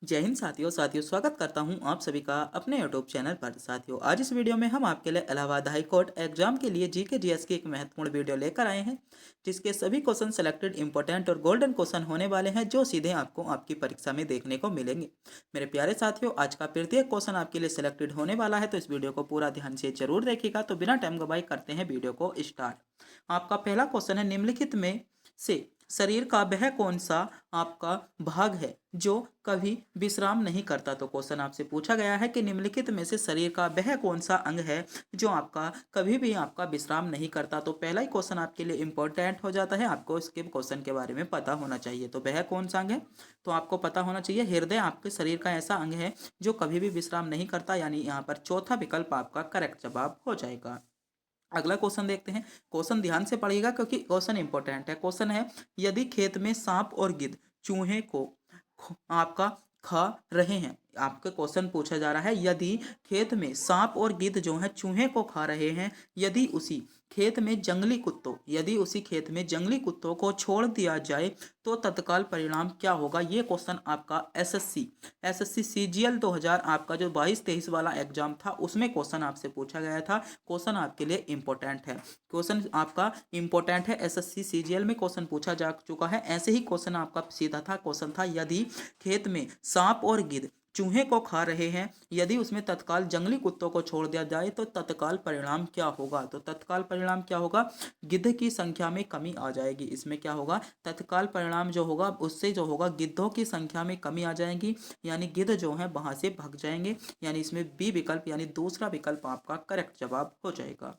जय हिंद साथियों स्वागत करता हूं आप सभी का अपने यूट्यूब चैनल पर। साथियों, आज इस वीडियो में हम आपके लिए इलाहाबाद हाई कोर्ट एग्जाम के लिए जीके जीएस की एक महत्वपूर्ण वीडियो लेकर आए हैं, जिसके सभी क्वेश्चन सेलेक्टेड इंपॉर्टेंट और गोल्डन क्वेश्चन होने वाले हैं, जो सीधे आपको आपकी परीक्षा में देखने को मिलेंगे। मेरे प्यारे साथियों, आज का प्रत्येक क्वेश्चन आपके लिए सिलेक्टेड होने वाला है, तो इस वीडियो को पूरा ध्यान से जरूर देखिएगा। तो बिना टाइम गवाई करते हैं वीडियो को स्टार्ट। आपका पहला क्वेश्चन है, निम्नलिखित में से शरीर का वह कौन सा आपका भाग है जो कभी विश्राम नहीं करता। तो क्वेश्चन आपसे पूछा गया है कि निम्नलिखित में से शरीर का वह कौन सा अंग है जो आपका कभी भी आपका विश्राम नहीं करता। तो पहला ही क्वेश्चन आपके लिए इंपॉर्टेंट हो जाता है, आपको इसके क्वेश्चन के बारे में पता होना चाहिए। तो वह कौन सा अंग है, तो आपको पता होना चाहिए हृदय आपके शरीर का ऐसा अंग है जो कभी भी विश्राम नहीं करता, यानी यहाँ पर चौथा विकल्प आपका करेक्ट जवाब हो जाएगा। अगला क्वेश्चन देखते हैं। क्वेश्चन ध्यान से पढ़िएगा क्योंकि क्वेश्चन इंपॉर्टेंट है। क्वेश्चन है, यदि खेत में सांप और गिद्ध चूहे को आपका खा रहे हैं। आपका क्वेश्चन पूछा जा रहा है, यदि खेत में सांप और गिद्ध जो है चूहे को खा रहे हैं, यदि उसी खेत में जंगली कुत्तों को छोड़ दिया जाए तो तत्काल परिणाम क्या होगा। ये क्वेश्चन आपका एसएससी सीजीएल 2000 आपका जो 22-23 वाला एग्जाम था, उसमें क्वेश्चन आपसे पूछा गया था। क्वेश्चन आपके लिए इंपॉर्टेंट है, क्वेश्चन आपका इंपॉर्टेंट है। एसएससी सीजीएल में क्वेश्चन पूछा जा चुका है। ऐसे ही क्वेश्चन आपका सीधा था, क्वेश्चन था, यदि खेत में सांप और गिद्ध चूहे को खा रहे हैं, यदि उसमें तत्काल जंगली कुत्तों को छोड़ दिया जाए तो तत्काल परिणाम क्या होगा। तो तत्काल परिणाम क्या होगा, गिद्ध की संख्या में कमी आ जाएगी। इसमें क्या होगा, तत्काल परिणाम जो होगा उससे जो होगा गिद्धों की संख्या में कमी आ जाएगी, यानी गिद्ध जो है वहां से भाग जाएंगे। यानी इसमें बी विकल्प यानी दूसरा विकल्प आपका करेक्ट जवाब हो जाएगा।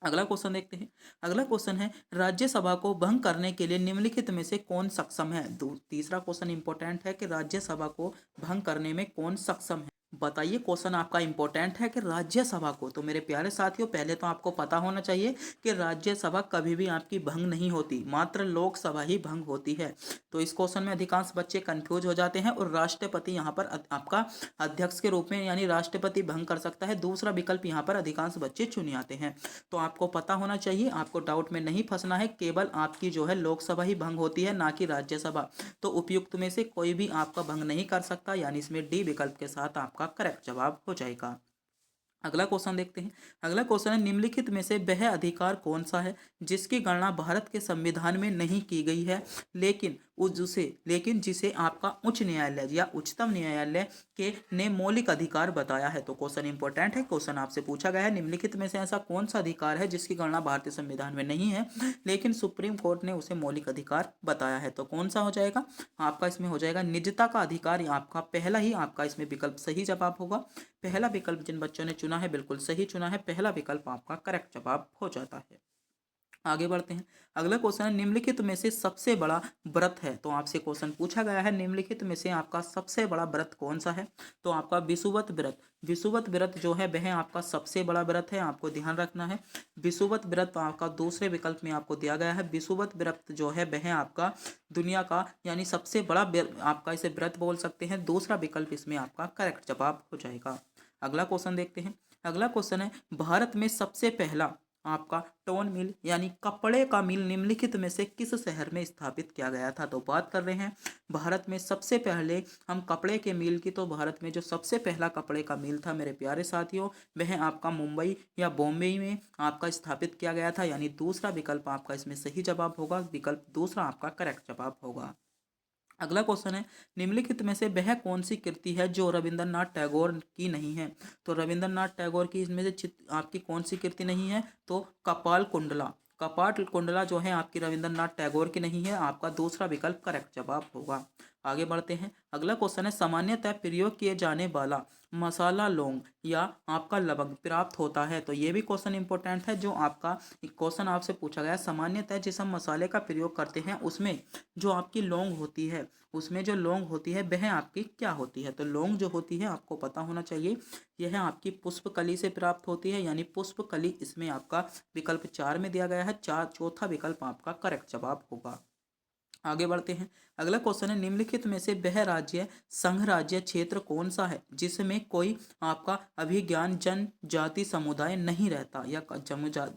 अगला क्वेश्चन देखते हैं। अगला क्वेश्चन है, राज्यसभा को भंग करने के लिए निम्नलिखित में से कौन सक्षम है। तीसरा क्वेश्चन इंपॉर्टेंट है कि राज्यसभा को भंग करने में कौन सक्षम है। बताइए, क्वेश्चन आपका इंपॉर्टेंट है कि राज्यसभा को, तो मेरे प्यारे साथियों पहले तो आपको पता होना चाहिए कि राज्यसभा कभी भी आपकी भंग नहीं होती, मात्र लोकसभा ही भंग होती है। तो इस क्वेश्चन में अधिकांश बच्चे कंफ्यूज हो जाते हैं, और राष्ट्रपति यहाँ पर आपका अध्यक्ष के रूप में यानी राष्ट्रपति भंग कर सकता है, दूसरा विकल्प यहाँ पर अधिकांश बच्चे चुन आते हैं। तो आपको पता होना चाहिए, आपको डाउट में नहीं फंसना है, केवल आपकी जो है लोकसभा ही भंग होती है, ना कि राज्यसभा। तो उपयुक्त में से कोई भी आपका भंग नहीं कर सकता, यानी इसमें डी विकल्प के साथ आपका करेक्ट जवाब हो जाएगा। अगला क्वेश्चन देखते हैं। अगला क्वेश्चन है, निम्नलिखित में से वह अधिकार कौन सा है जिसकी गणना भारत के संविधान में नहीं की गई है, लेकिन जिसे आपका उच्च न्यायालय या उच्चतम न्यायालय के ने मौलिक अधिकार बताया है। तो क्वेश्चन इंपॉर्टेंट है, क्वेश्चन आपसे पूछा गया है, निम्नलिखित में से ऐसा कौन सा अधिकार है जिसकी गणना भारतीय संविधान में नहीं है, लेकिन सुप्रीम कोर्ट ने उसे मौलिक अधिकार बताया है। तो कौन सा हो जाएगा आपका, इसमें हो जाएगा निजता का अधिकार। आपका पहला ही आपका इसमें विकल्प सही जवाब होगा। पहला विकल्प जिन बच्चों ने चुना है बिल्कुल सही चुना है, पहला विकल्प आपका करेक्ट जवाब हो जाता है। आगे बढ़ते हैं। अगला क्वेश्चन है, निम्नलिखित में से सबसे बड़ा व्रत है। तो आपसे क्वेश्चन पूछा गया है, निम्नलिखित में से आपका सबसे बड़ा व्रत कौन सा है। तो आपका विषुवत व्रत, विषुवत व्रत जो है वह आपका सबसे बड़ा व्रत है, आपको ध्यान रखना है। विषुवत व्रत आपका दूसरे विकल्प में आपको दिया गया है। विषुवत व्रत जो है वह आपका दुनिया का यानी सबसे बड़ा आपका इसे व्रत बोल सकते हैं, दूसरा विकल्प इसमें आपका करेक्ट जवाब हो जाएगा। अगला क्वेश्चन देखते हैं। अगला क्वेश्चन है, भारत में सबसे पहला आपका टोन मिल यानी कपड़े का मिल निम्नलिखित में से किस शहर में स्थापित किया गया था। तो बात कर रहे हैं भारत में सबसे पहले हम कपड़े के मिल की, तो भारत में जो सबसे पहला कपड़े का मिल था मेरे प्यारे साथियों, वह आपका मुंबई या बॉम्बे में आपका स्थापित किया गया था, यानी दूसरा विकल्प आपका इसमें सही जवाब होगा, विकल्प दूसरा आपका करेक्ट जवाब होगा। अगला क्वेश्चन है, निम्नलिखित में से वह कौन सी कृति है जो रविंद्रनाथ टैगोर की नहीं है। तो रविंद्रनाथ टैगोर की इसमें से आपकी कौन सी कृति नहीं है, तो कपाल कुंडला, कपाट कुंडला जो है आपकी रविंद्रनाथ टैगोर की नहीं है, आपका दूसरा विकल्प करेक्ट जवाब होगा। आगे बढ़ते हैं। अगला क्वेश्चन है, सामान्यतः प्रयोग किए जाने वाला मसाला लौंग या आपका लवंग प्राप्त होता है। तो ये भी क्वेश्चन इंपॉर्टेंट है, जो आपका क्वेश्चन आपसे पूछा गया, सामान्यतः जिस हम मसाले का प्रयोग करते हैं उसमें जो आपकी लौंग होती है, उसमें जो लौंग होती है वह आपकी क्या होती है। तो लौंग जो होती है आपको पता होना चाहिए, यह आपकी पुष्पकली से प्राप्त होती है, यानी पुष्पकली इसमें आपका विकल्प 4 में दिया गया है, चौथा विकल्प आपका करेक्ट जवाब होगा। आगे बढ़ते हैं। अगला क्वेश्चन है, निम्नलिखित में से वह राज्य संघ राज्य क्षेत्र कौन सा है जिसमें कोई आपका अभिज्ञान जनजाति समुदाय नहीं रहता या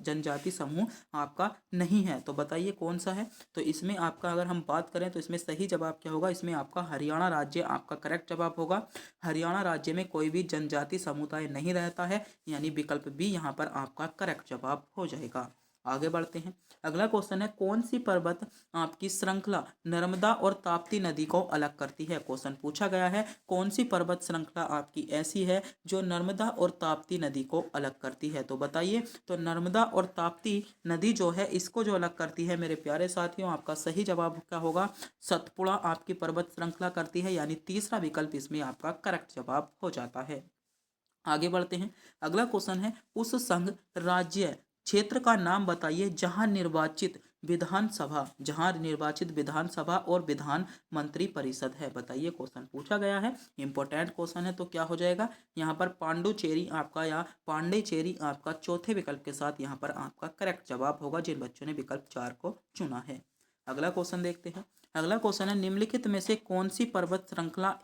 जनजाति समूह आपका नहीं है? तो बताइए कौन सा है? तो इसमें आपका अगर हम बात करें तो इसमें सही जवाब क्या होगा? इसमें आपका हरियाणा राज्य आपका करेक्ट जवाब होगा। हरियाणा राज्य में कोई भी जनजाति समुदाय नहीं रहता है, यानी विकल्प बी यहाँ पर आपका करेक्ट जवाब हो जाएगा। आगे बढ़ते हैं। अगला क्वेश्चन है, कौन सी पर्वत आपकी श्रृंखला नर्मदा और ताप्ती नदी को अलग करती है? क्वेश्चन पूछा गया है कौन सी पर्वत श्रृंखला आपकी ऐसी है जो नर्मदा और ताप्ती नदी को अलग करती है? तो बताइए। तो नर्मदा और ताप्ती नदी जो है इसको जो अलग करती है मेरे प्यारे साथियों, आपका सही जवाब क्या होगा? सतपुड़ा आपकी पर्वत श्रृंखला करती है, यानी तीसरा विकल्प इसमें आपका करेक्ट जवाब हो जाता है। आगे बढ़ते हैं। अगला क्वेश्चन है, उस संघ राज्य क्षेत्र का नाम बताइए जहां निर्वाचित विधानसभा और विधान मंत्री परिषद है। बताइए, क्वेश्चन पूछा गया है, इंपॉर्टेंट क्वेश्चन है। तो क्या हो जाएगा यहाँ पर? पांडुचेरी आपका या पांडेचेरी आपका चौथे विकल्प के साथ यहाँ पर आपका करेक्ट जवाब होगा, जिन बच्चों ने विकल्प 4 को चुना है। अगला क्वेश्चन देखते हैं। अगला क्वेश्चन है, निम्नलिखित में से कौन सी पर्वत श्रृंखला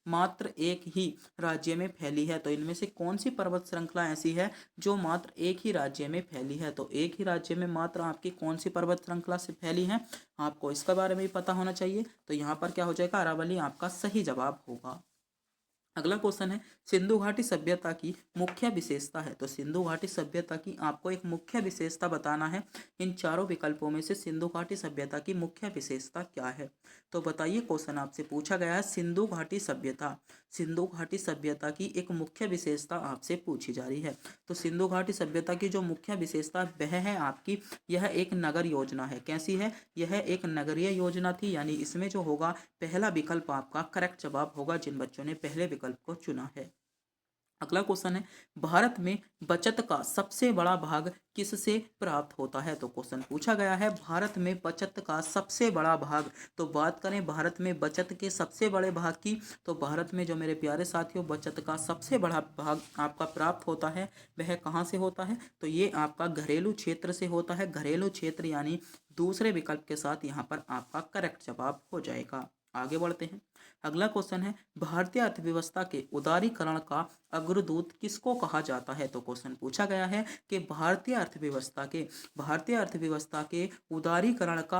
मात्र एक ही राज्य में फैली है? तो इनमें से कौन सी पर्वत श्रृंखला ऐसी है जो मात्र एक ही राज्य में फैली है? तो एक ही राज्य में मात्र आपकी कौन सी पर्वत श्रृंखला से फैली है, आपको इसके बारे में भी पता होना चाहिए। तो यहाँ पर क्या हो जाएगा? अरावली आपका सही जवाब होगा। अगला क्वेश्चन है, सिंधु घाटी सभ्यता की मुख्य विशेषता है। तो सिंधु घाटी सभ्यता की आपको एक मुख्य विशेषता बताना है। इन चारों विकल्पों में से सिंधु घाटी सभ्यता की मुख्य विशेषता क्या है? तो बताइए, क्वेश्चन आपसे पूछा गया है सिंधु घाटी सभ्यता की एक मुख्य विशेषता आपसे पूछी जा रही है। तो सिंधु घाटी सभ्यता की जो मुख्य विशेषता वह है आपकी, यह एक नगर योजना है। कैसी है? यह एक नगरीय योजना थी, यानी इसमें जो होगा पहला विकल्प आपका करेक्ट जवाब होगा, जिन बच्चों ने पहले विकल्प को चुना है। अगला क्वेश्चन है, भारत में बचत का सबसे बड़ा भाग किससे प्राप्त होता है? तो क्वेश्चन पूछा गया है भारत में बचत का सबसे बड़ा भाग। तो बात करें भारत में बचत के सबसे बड़े भाग की, तो भारत में जो मेरे प्यारे साथियों बचत का सबसे बड़ा भाग आपका प्राप्त होता है, वह कहाँ से होता है? तो ये आपका घरेलू क्षेत्र से होता है। घरेलू क्षेत्र यानी दूसरे विकल्प के साथ यहाँ पर आपका करेक्ट जवाब हो जाएगा। आगे बढ़ते हैं। अगला क्वेश्चन है, भारतीय अर्थव्यवस्था के उदारीकरण का अग्रदूत किसको कहा जाता है? तो क्वेश्चन पूछा गया है कि भारतीय अर्थव्यवस्था के उदारीकरण का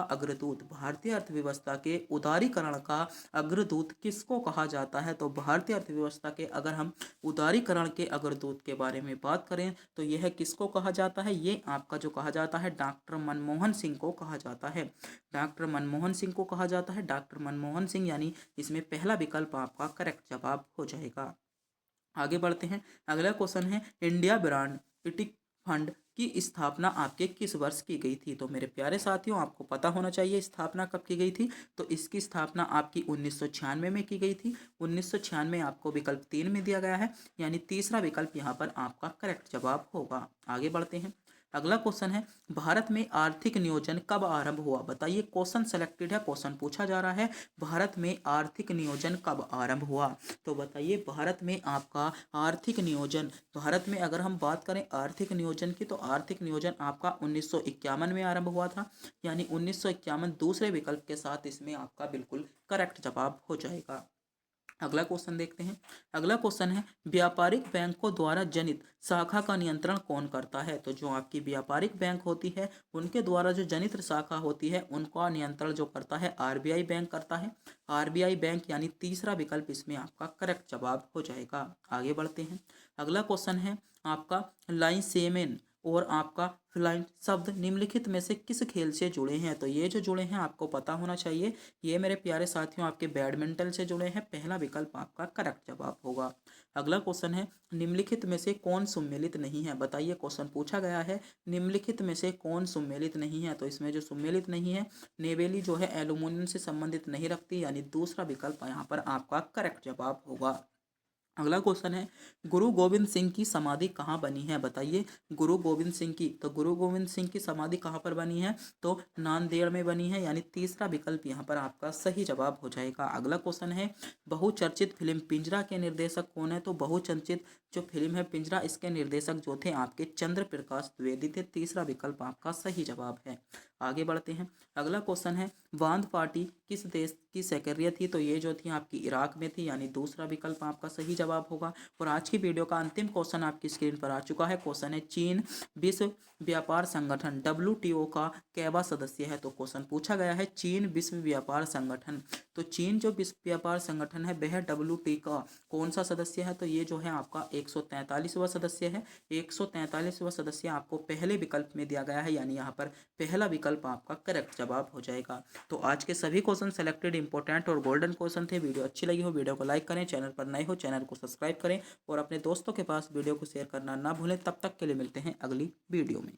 अग्रदूत किसको कहा जाता है? तो भारतीय अर्थव्यवस्था के अगर हम उदारीकरण के अग्रदूत के बारे में बात करें तो यह किसको कहा जाता है? ये आपका जो कहा जाता है डॉक्टर मनमोहन सिंह को कहा जाता है। डॉक्टर मनमोहन सिंह यानी इसमें पहला विकल्प आपका करेक्ट जवाब हो जाएगा। आगे बढ़ते हैं। अगला क्वेश्चन है, इंडिया ब्रांड इटिक फंड की स्थापना आपके किस वर्ष की गई थी? तो मेरे प्यारे साथियों, आपको पता होना चाहिए स्थापना कब की गई थी। तो इसकी स्थापना आपकी 1996 में की गई थी। 1996 आपको विकल्प 3 में दिया गया है, यानी तीसरा विकल्प यहाँ पर आपका करेक्ट जवाब होगा। आगे बढ़ते हैं। अगला क्वेश्चन है, भारत में आर्थिक नियोजन कब आरंभ हुआ? बताइए, क्वेश्चन सेलेक्टेड है, क्वेश्चन पूछा जा रहा है भारत में आर्थिक नियोजन कब आरंभ हुआ? तो बताइए, भारत में आपका आर्थिक नियोजन, भारत में अगर हम बात करें आर्थिक नियोजन की, तो आर्थिक नियोजन आपका 1951 में आरंभ हुआ था, यानी 1951 दूसरे विकल्प के साथ इसमें आपका बिल्कुल करेक्ट जवाब हो जाएगा। अगला क्वेश्चन देखते हैं। अगला क्वेश्चन है, व्यापारिक बैंकों द्वारा जनित शाखा का नियंत्रण कौन करता है? तो जो आपकी व्यापारिक बैंक होती है उनके द्वारा जो जनित शाखा होती है उनका नियंत्रण जो करता है आरबीआई बैंक करता है। आरबीआई बैंक यानी तीसरा विकल्प इसमें आपका करेक्ट जवाब हो जाएगा। आगे बढ़ते हैं। अगला क्वेश्चन है आपका, लाइसेमेन और आपका फ्लाइट शब्द निम्नलिखित में से किस खेल से जुड़े हैं? तो ये जो जुड़े हैं आपको पता होना चाहिए, ये मेरे प्यारे साथियों आपके बैडमिंटन से जुड़े हैं। पहला विकल्प आपका करेक्ट जवाब होगा। अगला क्वेश्चन है, निम्नलिखित में से कौन सम्मिलित नहीं है? बताइए, क्वेश्चन पूछा गया है निम्नलिखित में से कौन सम्मिलित नहीं है? तो इसमें जो सम्मिलित नहीं है, नेवेली जो है एल्यूमिनियम से संबंधित नहीं रखती, यानी दूसरा विकल्प यहाँ पर आपका करेक्ट जवाब होगा। अगला क्वेश्चन है, गुरु गोविंद सिंह की समाधि कहाँ बनी है? बताइए, गुरु गोविंद सिंह की, तो गुरु गोविंद सिंह की समाधि कहाँ पर बनी है? तो नांदेड़ में बनी है, यानी तीसरा विकल्प यहाँ पर आपका सही जवाब हो जाएगा। अगला क्वेश्चन है, बहुचर्चित फिल्म पिंजरा के निर्देशक कौन है? तो बहुचर्चित जो फिल्म है पिंजरा, इसके निर्देशक जो थे आपके चंद्र प्रकाश द्विवेदी थे। तीसरा विकल्प आपका सही जवाब है। आगे बढ़ते हैं। अगला क्वेश्चन है, वांद पार्टी किस देश की सक्रिय थी? तो ये जो थी आपकी इराक में थी, यानी दूसरा विकल्प आपका सही जवाब होगा। और आज की वीडियो का अंतिम क्वेश्चन आपकी स्क्रीन पर आ चुका है। क्वेश्चन है, चीन विश्व व्यापार संगठन WTO का कैवा सदस्य है? तो क्वेश्चन पूछा गया है चीन विश्व व्यापार संगठन। तो चीन जो विश्व व्यापार संगठन है वह WTO का कौन सा सदस्य है? तो ये जो है आपका 143वां सदस्य है। 143वां सदस्य आपको पहले विकल्प में दिया गया है, यानी यहाँ पर पहला विकल्प आपका करेक्ट जवाब हो जाएगा। तो आज के सभी क्वेश्चन सेलेक्टेड इंपॉर्टेंट और गोल्डन क्वेश्चन थे। वीडियो अच्छी लगी हो वीडियो को लाइक करें, चैनल पर नए हो चैनल को सब्सक्राइब करें और अपने दोस्तों के पास वीडियो को शेयर करना ना भूलें। तब तक के लिए मिलते हैं अगली वीडियो में।